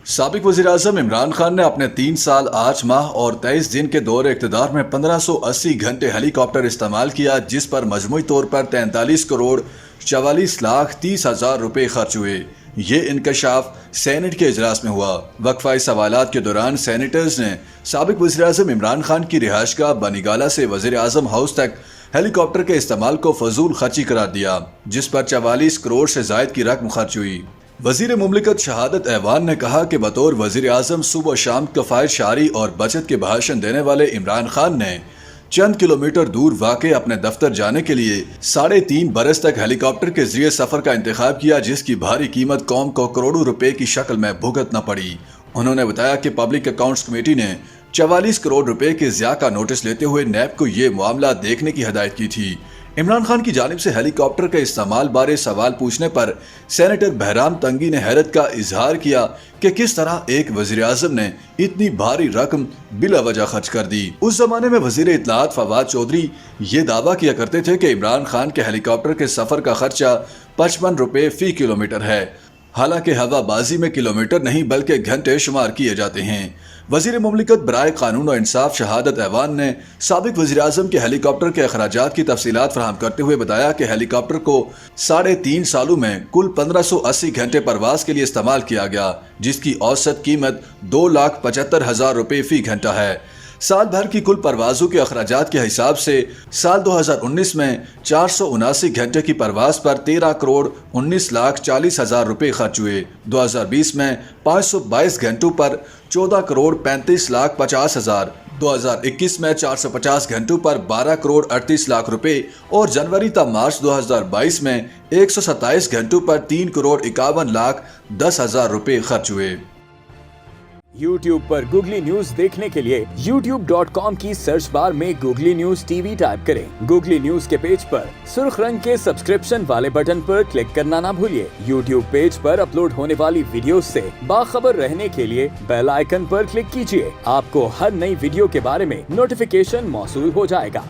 سابق وزیراعظم عمران خان نے اپنے 3 سال 8 ماہ اور 23 دن کے دور اقتدار میں 1580 گھنٹے ہیلی کاپٹر استعمال کیا، جس پر مجموعی طور پر 43 کروڑ 44 لاکھ 30 ہزار روپے خرچ ہوئے۔ یہ انکشاف سینٹ کے اجلاس میں ہوا۔ وقفہ سوالات کے دوران سینیٹرز نے سابق وزیراعظم عمران خان کی رہائش گاہ بنی گالہ سے وزیر اعظم ہاؤس تک ہیلی کاپٹر کے استعمال کو فضول خرچی قرار دیا، جس پر 44 کروڑ سے زائد کی رقم خرچ ہوئی۔ وزیر مملکت شہادت ایوان نے کہا کہ بطور وزیر اعظم صبح و شام کفایت شعاری اور بچت کے بھاشن دینے والے عمران خان نے چند کلومیٹر دور واقع اپنے دفتر جانے کے لیے 3.5 برس تک ہیلی کاپٹر کے ذریعے سفر کا انتخاب کیا، جس کی بھاری قیمت قوم کو کروڑوں روپے کی شکل میں بھگتنا پڑی۔ انہوں نے بتایا کہ پبلک اکاؤنٹس کمیٹی نے 44 کروڑ روپے کے ضیاع کا نوٹس لیتے ہوئے نیب کو یہ معاملہ دیکھنے کی ہدایت کی تھی۔ عمران خان کی جانب سے ہیلی کاپٹر کے استعمال بارے سوال پوچھنے پر سینیٹر بہرام تنگی نے حیرت کا اظہار کیا کہ کس طرح ایک وزیر اعظم نے اتنی بھاری رقم بلا وجہ خرچ کر دی۔ اس زمانے میں وزیر اطلاعات فواد چودھری یہ دعویٰ کیا کرتے تھے کہ عمران خان کے ہیلی کاپٹر کے سفر کا خرچہ 55 روپے فی کلومیٹر ہے، حالانکہ ہوا بازی میں کلومیٹر نہیں بلکہ گھنٹے شمار کیے جاتے ہیں۔ وزیر مملکت برائے قانون و انصاف شہادت ایوان نے سابق وزیر اعظم کے ہیلی کاپٹر کے اخراجات کی تفصیلات فراہم کرتے ہوئے بتایا کہ ہیلی کاپٹر کو 3.5 سالوں میں کل 1580 گھنٹے پرواز کے لیے استعمال کیا گیا، جس کی اوسط قیمت 2,75,000 روپے فی گھنٹہ ہے۔ سال بھر کی کل پروازوں کے اخراجات کے حساب سے سال 2019 میں 479 گھنٹے کی پرواز پر 13 کروڑ 19 لاکھ 40 ہزار روپے خرچ ہوئے۔ 2020 میں 522 گھنٹوں پر 14 کروڑ 35 لاکھ 50 ہزار، 2021 میں 450 گھنٹوں پر 12 کروڑ 38 لاکھ روپے اور جنوری تا مارچ 2022 میں 127 گھنٹوں پر 3 کروڑ 51 لاکھ 10 ہزار روپے خرچ ہوئے۔ YouTube پر گوگلی نیوز دیکھنے کے لیے youtube.com کی سرچ بار میں googly news T V type کریں۔ گوگلی نیوز کے پیج پر سرخ رنگ کے سبسکرپشن والے بٹن پر کلک کرنا نہ بھولیے۔ YouTube پیج پر اپلوڈ ہونے والی ویڈیوز سے باخبر رہنے کے لیے بیل آئیکن پر کلک کیجیے۔ آپ کو ہر نئی ویڈیو کے بارے میں نوٹیفیکیشن موصول ہو جائے گا۔